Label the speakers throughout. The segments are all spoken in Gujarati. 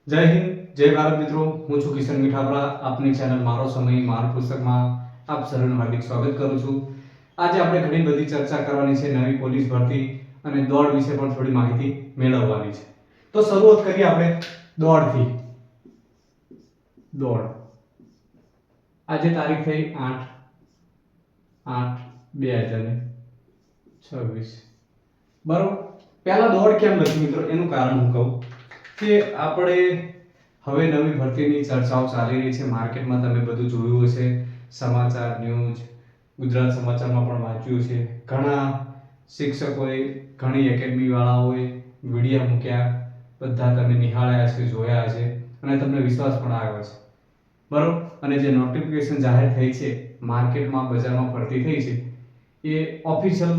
Speaker 1: જય હિન્દ, જય ભારત મિત્રો. હું છું કિશન મીઠાપરા. આપની ચેનલ મારો સમય મારું પુસ્તકમાં આપ સર્વેનું હાર્દિક સ્વાગત કરું છું. આજે આપણે ઘણી બધી ચર્ચા કરવાની છે નવી પોલીસ ભરતી અને દોડ વિશે પણ થોડી માહિતી મેળવવાની છે. તો શરૂઆત કરીએ આપણે દોડથી. દોડ આજે તારીખ થઈ 8/8/2026. બરોબર. પહેલા દોડ કેમ લખી મિત્રો, એનું કારણ હું કહું કે આપણે હવે નવી ભરતીની ચર્ચાઓ ચાલી રહી છે. માર્કેટમાં તમે બધું જોયું હશે, સમાચાર, ન્યૂઝ, ગુજરાત સમાચારમાં પણ વાંચ્યું છે. ઘણા શિક્ષકોએ, ઘણી એકેડમી વાળાઓએ વિડીયો મૂક્યા, બધા તમે નિહાળ્યા છે, જોયા છે અને તમને વિશ્વાસ પણ આવ્યો છે. બરોબર. અને જે નોટિફિકેશન જાહેર થઈ છે, માર્કેટમાં બજારમાં ભરતી થઈ છે, એ ઓફિશિયલ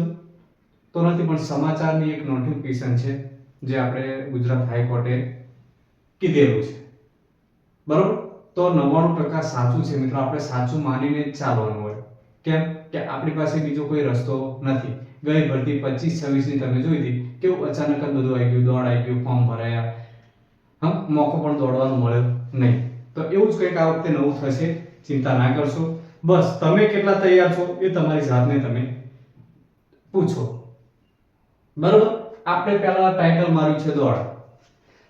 Speaker 1: તો નથી પણ સમાચારની એક નોટિફિકેશન છે જે આપણે ગુજરાત હાઈકોર્ટે કીધેલું છે. બરોબર. તો 99% સાચું છે મિત્રો. આપણે સાચું માનીને જ ચાલવાનું હોય. કેમ કે આપણી પાસે બીજો કોઈ રસ્તો નથી. ગઈ ભરતી 25-26 ની તમે જોઈ હતી, કેવું અચાનક જ બધું આવી ગયું, દોડ આવી ગયું, ફોર્મ ભરાયા, મોકો પણ દોડવાનો મળ્યો નહીં. તો એવું જ કંઈક આ વખતે નવું થશે. ચિંતા ના કરશો. બસ તમે કેટલા તૈયાર છો એ તમારી જાતને તમે પૂછો. બરોબર. આપણે પહેલા ટાઇટલ માર્યું છે દોડ.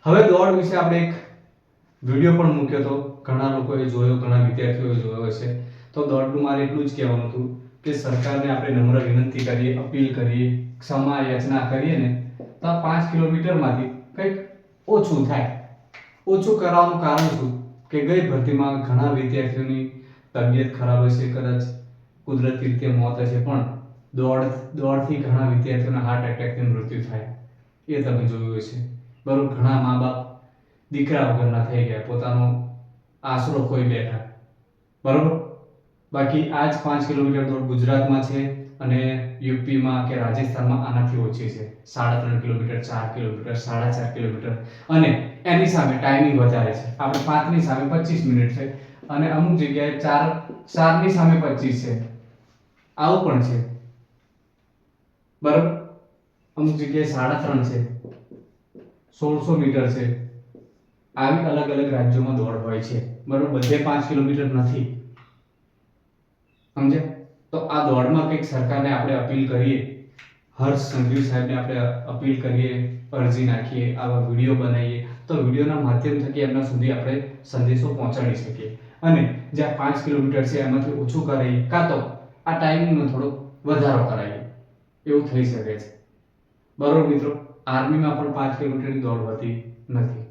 Speaker 1: હવે દોડ વિશે આપણે એક વિડિયો પણ મૂક્યો હતો, ઘણા લોકોએ જોયો, ઘણા વિદ્યાર્થીઓએ જોયો હશે. તો દોડનું મારે એટલું જ કહેવાનું હતું કે સરકારને આપણે નમ્ર વિનંતી કરીએ, અપીલ કરીએ, ક્ષમા યાચના કરીએ ને તો 5 કિલોમીટરમાંથી કંઈક ઓછું થાય. ઓછું કરવાનું કારણ શું કે ગઈ ભરતીમાં ઘણા વિદ્યાર્થીઓની તબિયત ખરાબ હશે, કદાચ કુદરતી રીતે મોત હશે, પણ દોડથી ઘણા વિદ્યાર્થીઓના હાર્ટ એટેકથી મૃત્યુ થાય એ તમે જોયું હશે. બરોબર. ઘણા મા બાપ દીકરા વગરના થઈ ગયા, પોતાનો આશરો ખોઈ બેઠા. બરોબર. બાકી આ જ 5 કિલોમીટર દોડ ગુજરાતમાં છે અને યુપીમાં કે રાજસ્થાનમાં આનાથી ઓછી છે. 3.5 કિલોમીટર, 4 કિલોમીટર, 4.5 કિલોમીટર અને એની સામે ટાઈમિંગ વધારે છે. આપણે 5 ની સામે 25 મિનિટ છે અને અમુક જગ્યાએ 4 ની સામે 25 છે. આવું પણ છે. બરોબર. અમુક જગ્યાએ 3.5 છે, 1600 મીટર છે. આવી અલગ અલગ રાજ્યોમાં દોડ હોય છે. બરોબર. બધે 5 કિલોમીટર નથી. સમજ્યા? તો આ દોડમાં કંઈક સરકારને આપણે અપીલ કરીએ, હર્ષ સંઘવી સાહેબને આપણે અપીલ કરીએ, અરજી નાખીએ, આવા વિડીયો બનાવીએ તો વિડીયોના માધ્યમ થકી એમના સુધી આપણે સંદેશો પહોંચાડી શકીએ અને જ્યાં 5 કિલોમીટર છે એમાંથી ઓછું કરાવીએ, કાં તો આ ટાઈમિંગનો થોડો વધારો કરાવીએ. એવું થઈ શકે છે. બરોબર મિત્રો. આર્મીમાં પણ 5 કિલોમીટરની દોડ હોતી નથી.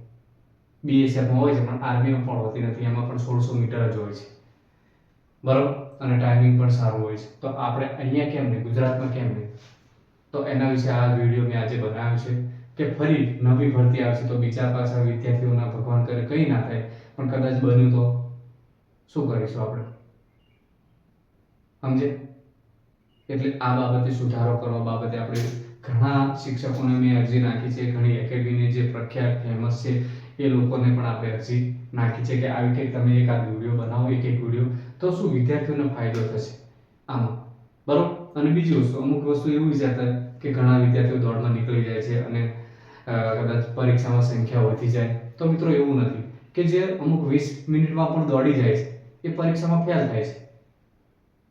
Speaker 1: બીએસએફમાં હોય છે પણ આર્મીમાં પણ હોતી નથી. એમાં પણ 1600 મીટર જ હોય છે. બરોબર. અને ટાઈમિંગ પણ સારું હોય છે. તો આપણે અહીંયા કેમ નહીં, ગુજરાતમાં કેમ નહીં? તો એના વિશે આ વિડીયો મેં આજે બનાવ્યો છે કે ફરી નવી ભરતી આવશે તો બીજા પાછા વિદ્યાર્થીઓના ભગવાન કરે કંઈ ના થાય, પણ કદાચ બન્યું તો શું કરીશું આપણે? સમજે? એટલે આ બાબતે સુધારો કરવા બાબતે આપણે ઘણા શિક્ષકોને મેં અરજી નાખી છે, ઘણી એકેડમીની જે પ્રખ્યાત ફેમસ છે એ લોકોને પણ આપણે અરજી નાખી છે કે આવી કંઈક તમે એક આ વિડીયો બનાવો, એક વિડીયો, તો શું વિદ્યાર્થીઓને ફાયદો થશે આમાં. બરોબર. અને બીજી વસ્તુ, અમુક વસ્તુ એવું વિચારતા કે ઘણા વિદ્યાર્થીઓ દોડમાં નીકળી જાય છે અને કદાચ પરીક્ષામાં સંખ્યા વધી જાય. તો મિત્રો એવું નથી કે જે અમુક 20 મિનિટમાં પણ દોડી જાય છે એ પરીક્ષામાં ફેલ થાય છે.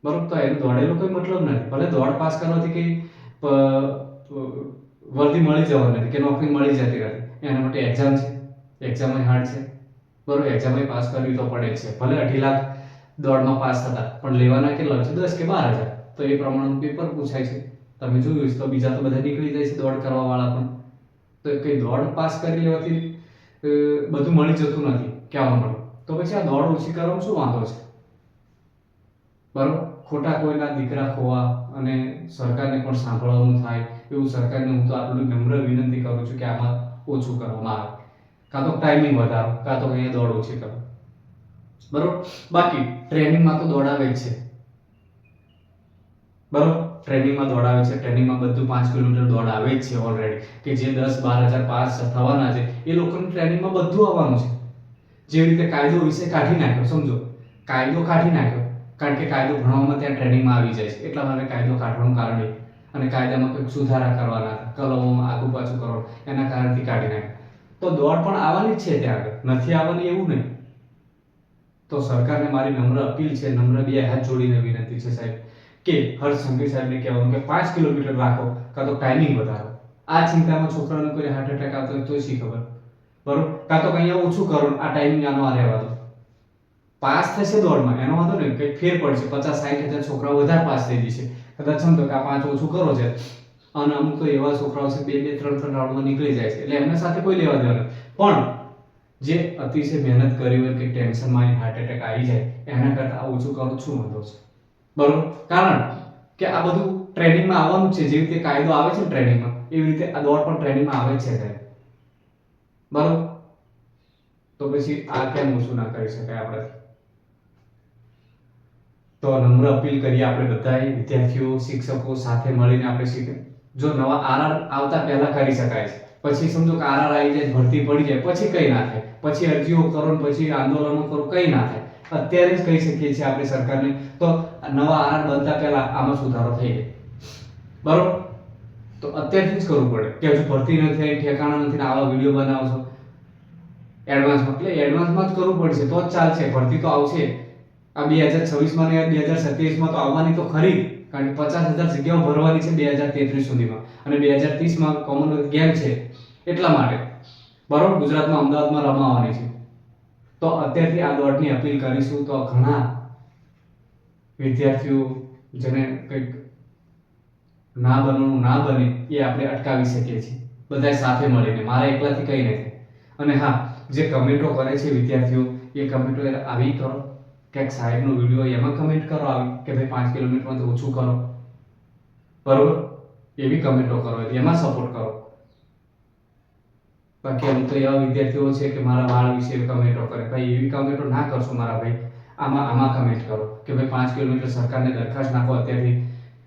Speaker 1: બરોબર. તો એનો દોડેલો કોઈ મતલબ નથી. ભલે દોડ પાસ કરવાથી કઈ વર્દી મળી જવાની નથી કે નોકરી મળી જતી નથી. એના માટે એક્ઝામ છે, એક્ઝામ હાર્ડ છે. બરોબર. એક્ઝામ પાસ કરવી તો પડે છે. ભલે 2.5 લાખ દોડમાં પાસ થતા, પણ લેવાના કેટલા છે? 10 કે 12 હજાર. તો એ પ્રમાણેનું પેપર પૂછાય છે. તમે જોયું છે. તો બીજા તો બધા નીકળી જાય છે દોડ કરવા વાળા પણ. તો કઈ દોડ પાસ કરી લેવાથી બધું મળી જતું નથી કહેવા મળે. તો પછી આ દોડ ઓછી કરવામાં શું વાંધો છે? બરોબર. ખોટા કોઈના દીકરા ખોવા અને સરકારને પણ સાંભળવાનું થાય એવું સરકારને હું તો આટલું નમ્ર વિનંતી કરું છું કે આમાં ઓછું કરવામાં આવે. કાં તો ટાઈમિંગ વધારો, કાં તો અહીંયા દોડ ઓછી કરો. બરોબર. બાકી ટ્રેનિંગમાં તો દોડાવે જ છે. બરોબર. ટ્રેનિંગમાં દોડાવે છે. ટ્રેનિંગમાં બધું 5 કિલોમીટર દોડ આવે જ છે ઓલરેડી. કે જે 10-12 હજાર પાસ થવાના છે એ લોકોની ટ્રેનિંગમાં બધું આવવાનું છે. જે રીતે કાયદો વિશે કાઢી નાખ્યો, સમજો, કાયદો કાઢી નાખ્યો કારણ કે કાયદો ભણવામાં ત્યાં ટ્રેનિંગમાં આવી જાય છે. એટલા માટે કાયદો કાઢવાનું કારણ એ. અને કાયદામાં કંઈક સુધારા કરવાના હતા, કલમોમાં આગુ પાછું કરવાનું, એના કારણથી કાઢી નાખ્યો. તો દોડ પણ આવવાની જ છે ત્યાં આગળ, નથી આવવાની એવું નહીં. તો સરકારને મારી નમ્ર અપીલ છે, નમ્ર બે હાથ જોડીને વિનંતી છે સાહેબ, કે હર્ષ સંઘવી સાહેબને કહેવાનું કે 5 કિલોમીટર રાખો કાં તો ટાઈમિંગ વધારો. આ ચિંતામાં છોકરાઓને કોઈ હાર્ટ એટેક આવતો હોય તો શી ખબર, બરોબર? કાં તો અહીંયા ઓછું કરો, આ ટાઈમિંગ આનો આ રહેવા દો. પાસ થશે દોડમાં એનો વાંધો નહીં, કંઈક ફેર પડશે, 50-60 છોકરાઓ વધારે પાસ થઈ જશે. કદાચ સમજો કે આ 5 ઓછું કરો છે, અને અમુક તો એવા છોકરાઓ છે 2-2, 3-3 રાઉન્ડમાં નીકળી જાય છે, એટલે એમના સાથે કોઈ લેવા દેવા નથી. પણ જે અતિશય મહેનત કરી હોય કે ટેન્શનમાં હાર્ટ એટેક આવી જાય, એના કરતાં ઓછું કરો શું વાંધો છે, બરોબર? કારણ કે આ બધું ટ્રેનિંગમાં આવવાનું છે. જેવી રીતે કાયદો આવે છે ટ્રેનિંગમાં, એવી રીતે આ દોડ પણ ટ્રેનિંગમાં આવે જ છે સાહેબ, બરોબર? તો પછી આ કેમ ઓછું ના કરી શકાય આપણે? તો નમ્ર અપીલ કરીએ આપણે બધાએ, વિદ્યાર્થીઓ, શિક્ષકો સાથે મળીને આપણે શીખે. જો નવા આરઆર આવતા પહેલા કરી શકાય છે, પછી સમજો કે આરઆર આવી જાય, ભરતી પડી જાય, પછી કઈ ના થાય, પછી અરજીઓ કરો, પછી આંદોલનો કરો, કઈ ના થાય. અત્યારે જ કહી શકીએ છીએ આપણે સરકારને, તો નવા આરઆર બનતા પહેલા આમાં સુધારો થઈ જાય, બરોબર? તો અત્યારથી જ કરવું પડે કે હજુ ભરતી નથી થઈ, ઠેકાણા નથી, આવા વિડીયો બનાવો છો એડવાન્સમાં, એટલે એડવાન્સમાં જ કરવું પડશે તો જ ચાલશે. ભરતી તો આવશે આ 2026 માં ને 2027 માં તો આવવાની તો ખરી, કારણ કે 50,000 જગ્યાઓ ભરવાની છે 2033 સુધીમાં, અને 2030 માં કોમનવેલ્થ ગેમ છે એટલા માટે, બરોબર? ગુજરાતમાં અમદાવાદમાં રમાવાની છે. તો અત્યારથી આ દોડની અપીલ કરીશું તો ઘણા વિદ્યાર્થીઓ જેને કંઈક ના બનવાનું ના બને એ આપણે અટકાવી શકીએ છીએ બધા સાથે મળીને. મારા એકલાથી કંઈ નથી. અને હા, જે કમેન્ટો કરે છે વિદ્યાર્થીઓ, એ કમેન્ટો આવી કરો, ક્યાંક સાહેબનો વિડીયો એમાં કમેન્ટ કરો આવી કે ભાઈ 5 કિલોમીટરમાંથી ઓછું કરો, બરોબર? એવી કમેન્ટો કરો, એમાં સપોર્ટ કરો. બાકી અમુક તો એવા વિદ્યાર્થીઓ છે કે મારા વાળ વિશે કમેન્ટો કરે, ભાઈ એવી કમેન્ટો ના કરશો મારા ભાઈ, આમાં કમેન્ટ કરો કે ભાઈ 5 કિલોમીટર સરકારને દરખાસ્ત નાખો અત્યારથી,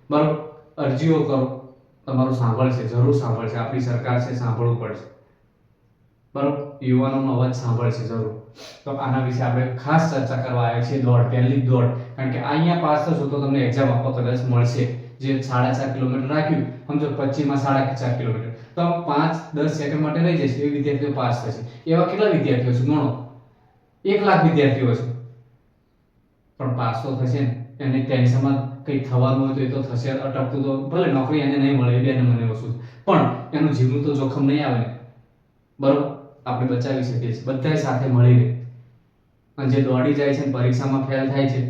Speaker 1: બરોબર? અરજીઓ કરો, તમારું સાંભળશે, જરૂર સાંભળશે. આપણી સરકાર છે, સાંભળવું પડશે, બરોબર? યુવાનોનો અવાજ સાંભળશે જરૂર. તો આના વિશે આપણે ખાસ ચર્ચા કરવા આવ્યા છીએ. દોડ, પહેલી જ દોડ, કારણ કે અહીંયા પાસ થશો તો તમને એક્ઝામ આપવા કદાચ મળશે. જે 4.5 કિલોમીટર રાખ્યું, સમજો 25 માં 4.5 કિલોમીટર, તો 5-10 સેકન્ડ માટે રહી જશે, એ વિદ્યાર્થીઓ પાસ થશે. એવા કેટલા વિદ્યાર્થીઓ છે ગણો, 1 લાખ વિદ્યાર્થીઓ છે, પણ પાસ તો થશે ને. એને ટેન્શનમાં કંઈ થવાનું હોય તો એ તો થશે, અટકતું તો ભલે નોકરી એને નહીં મળે, એ બે નંબરની વસ્તુ, પણ એનું જીવનું તો જોખમ નહીં આવે ને, બરોબર? આપણે બચાવી શકીએ છીએ બધાય સાથે મળીને. અને જે દોડી જાય છે પરીક્ષામાં ફેલ થાય છે,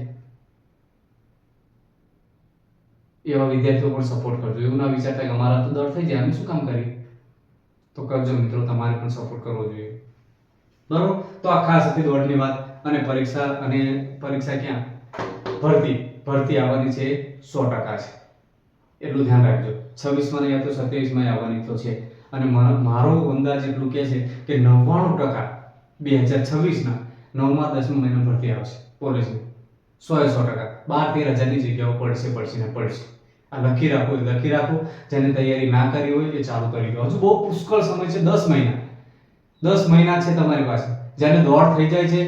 Speaker 1: એવા વિદ્યાર્થીઓ પણ સપોર્ટ કરજો. એવું ના વિચારતા કે અમારા તો દોડ થઈ જાય, અમે શું કામ કરીએ? તો કરજો મિત્રો, તમારે પણ સપોર્ટ કરવો જોઈએ, બરોબર? તો આ ખાસ હતી દોડની વાત. અને પરીક્ષા ક્યાં? ભરતી આવવાની છે 100% છે, એટલું ધ્યાન રાખજો. 26 માં નહીં તો 27 માં આવવાની તો છે. અને મારો અંદાજ એટલું કહે છે કે 99% 2026 ના 9મા 10મા મહિના ભરતી આવશે પોલીસની, 100% 12-13 હજારની જગ્યાઓ પડશે ને પડશે. આ લખી રાખો. જેને તૈયારી ના કરી હોય એ ચાલુ કરી દો. હજુ બહુ પુષ્કળ સમય છે, 10 મહિના છે તમારી પાસે. જેને દોડ થઈ જાય છે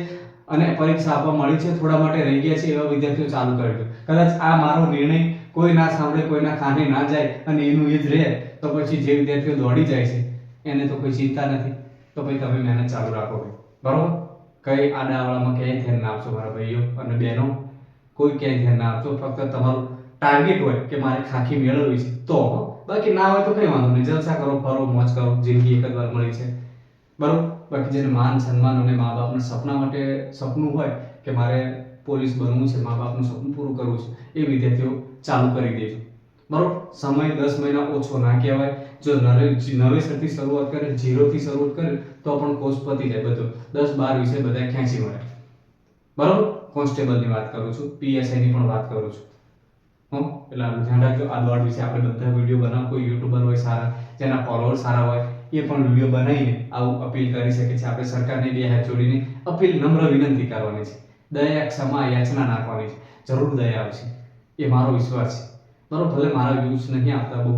Speaker 1: અને પરીક્ષા આપવા મળી છે, થોડા માટે રહી ગયા છે, એવા વિદ્યાર્થીઓ ચાલુ કરી દો. કદાચ આ મારો નિર્ણય કોઈ ના સાંભળે, કોઈના કાને ના જાય અને એનું એ જ રહે, તો પછી જે વિદ્યાર્થીઓ દોડી જાય છે એને તો કોઈ ચિંતા નથી. તો ભાઈ તમે મહેનત ચાલુ રાખો ભાઈ, બરોબર? કઈ આડાઅવળામાં ક્યાંય ધ્યાન ના આપશો મારા ભાઈઓ અને બહેનો, કોઈ ક્યાંય ધ્યાન ના આપશો. ફક્ત તમારું ટાર્ગેટ હોય કે મારે ખાખી મેળવવી છે તો, બાકી ના હોય તો કઈ વાંધો નહીં, જલસા કરો, ફરો, મોજ કરો, જિંદગી એક જ વાર મળી છે, બરોબર? બાકી જેને માન સન્માન અને મા બાપના સપના માટે સપનું હોય કે મારે પોલીસ બનવું છે, મા બાપનું સપનું પૂરું કરવું છે, એ વિદ્યાર્થીઓ ચાલુ કરી દેજો, બરોબર? સમય 10 મહિના ઓછો ના કહેવાય. જો નવેસરથી શરૂઆત કરે, 0 થી શરૂઆત કરે તો પણ કોર્સ પતી જાય બધો. 10-12 વિષય બધા ખેંચી મળે, બરોબર? કોન્સ્ટેબલની વાત કરું છું, પીએસઆઈ ની પણ વાત કરું છું. એટલે ધ્યાન રાખજો. આ દોડ વિશે આપણે બધા વિડીયો બનાવ, કોઈ યુટ્યુબર હોય સારા, જેના ફોલોઅર સારા હોય, એ પણ વિડીયો બનાવીને આવું અપીલ કરી શકે છે. આપણે સરકારને બે હાથ જોડીને અપીલ, નમ્ર વિનંતી કરવાની છે. દયા, ક્ષમા, યાચના નાખવાની છે. જરૂર દયા આવશે, એ મારો વિશ્વાસ છે, બરોબર? ભલે મારા વ્યૂઝ નહીં આવતા બહુ,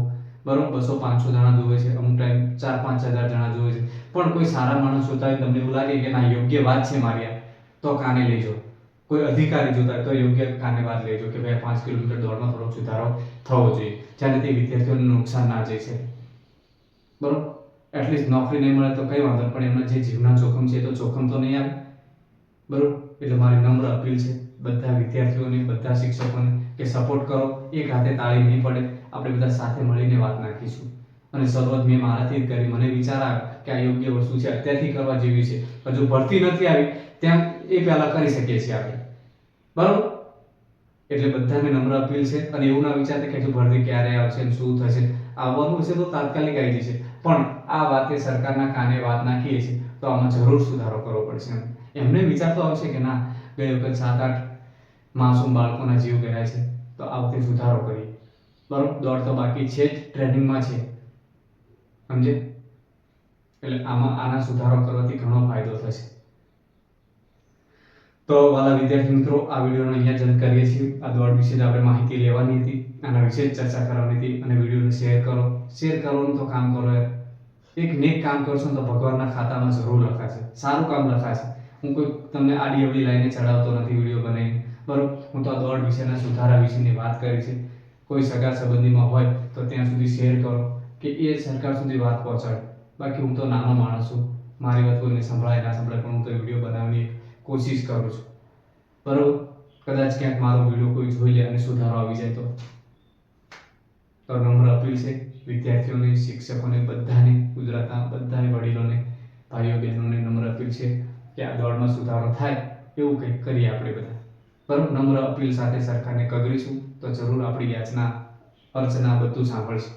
Speaker 1: બરોબર, 200-500 જણા જોવે છે, અમુક ટાઈમ 4-5 હજાર જણા જોવે છે, પણ કોઈ સારા માણસ જોતા હોય, તમને એવું લાગે કે ના યોગ્ય વાત છે મારી, તો કાને લેજો. કોઈ અધિકારી જોતા હોય તો યોગ્ય કાને વાત લેજો કે ભાઈ 5 કિલોમીટર દોડમાં થોડો સુધારો થવો જોઈએ, જેનાથી વિદ્યાર્થીઓને નુકસાન ના જાય છે, બરોબર? એટલીસ્ટ નોકરી નહીં મળે તો કંઈ વાંધો નહીં, પણ એમના જે જીવના જોખમ છે એ તો જોખમ તો નહીં આવે, બરોબર. એટલે મારી નમ્ર અપીલ છે બધા વિદ્યાર્થીઓને, બધા શિક્ષકોને કે સપોર્ટ કરો. એક હાથે તાળી નહીં પડે, આપણે બધા સાથે મળીને વાત નાખીશું. અને શરૂઆત મેં મારાથી જ કરી. મને વિચાર આવ્યો કે આ યોગ્ય વસ્તુ છે, અત્યારથી કરવા જેવી છે. હજુ ભરતી નથી આવી તેમ એ પહેલાં કરી શકીએ છીએ આપણે, બરોબર. એટલે બધાને નમ્ર અપીલ છે. અને એવું ના વિચારતા કે હજુ ભરતી ક્યારે આવશે ને શું થશે. આવવાનું હશે તો તાત્કાલિક આવી જશે, પણ આ વાતે સરકારના કાને વાત નાખીએ છીએ તો આમાં જરૂર સુધારો કરવો પડશે. એમને વિચાર તો આવશે કે ના, ગઈ વખત 7-8 માસૂમ બાળકોના જીવ ગયા છે, તો આ વખતે સુધારો કરીએ, બરોબર. દોડ તો બાકી છે જ, ટ્રેનિંગમાં છે, સમજે. એટલે આના સુધારો કરવાથી ઘણો ફાયદો થશે. તો વાલા વિદ્યાર્થી મિત્રો, આ વિડીયોને અહીંયા જ અંત કરીએ છીએ. આ દોડ વિશે જ આપણે માહિતી લેવાની હતી, આના વિશે જ ચર્ચા કરવાની હતી. અને વિડીયોને શેર કરવાનું તો કામ કરો યાર. એક નેક કામ કરશો તો ભગવાનના ખાતામાં જરૂર લખાશે, સારું કામ લખાશે. હું કોઈ તમને આડી અવળી લાઈને ચડાવતો નથી વિડીયો બનાવીને, બરોબર. હું તો આ દોડ વિશેના સુધારા વિશેની વાત કરી છે. કોઈ સગા સંબંધીમાં હોય તો ત્યાં સુધી શેર કરો કે એ સરકાર સુધી વાત પહોંચાડે. બાકી હું તો નાનો માણસ છું, મારી વાત કોઈને સંભળાય ના સંભળાય, પણ હું તો વિડીયો બનાવવાની કોશિશ કરું છું, બરોબર. કદાચ ક્યાંક મારો વિડીયો કોઈ જોઈ લે અને સુધારો આવી જાય તો નમ્ર અપીલ છે વિદ્યાર્થીઓને, શિક્ષકોને, બધાને, ગુજરાતના બધાને વડીલોને, ભાઈઓ બહેનોને નમ્ર અપીલ છે કે આ દોડમાં સુધારો થાય એવું કંઈક કરીએ આપણે બધા, બરોબર. નમ્ર અપીલ સાથે સરકારને કગરીશું તો જરૂર આપણી યાચના, અર્ચના બધું સાંભળશે,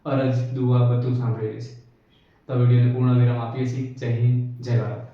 Speaker 1: અરજ, દુઆ બધું સાંભળી લેશે. તો વિડીયોને પૂર્ણ વિરામ આપીએ છીએ. જય હિન્દ, જય ભારત.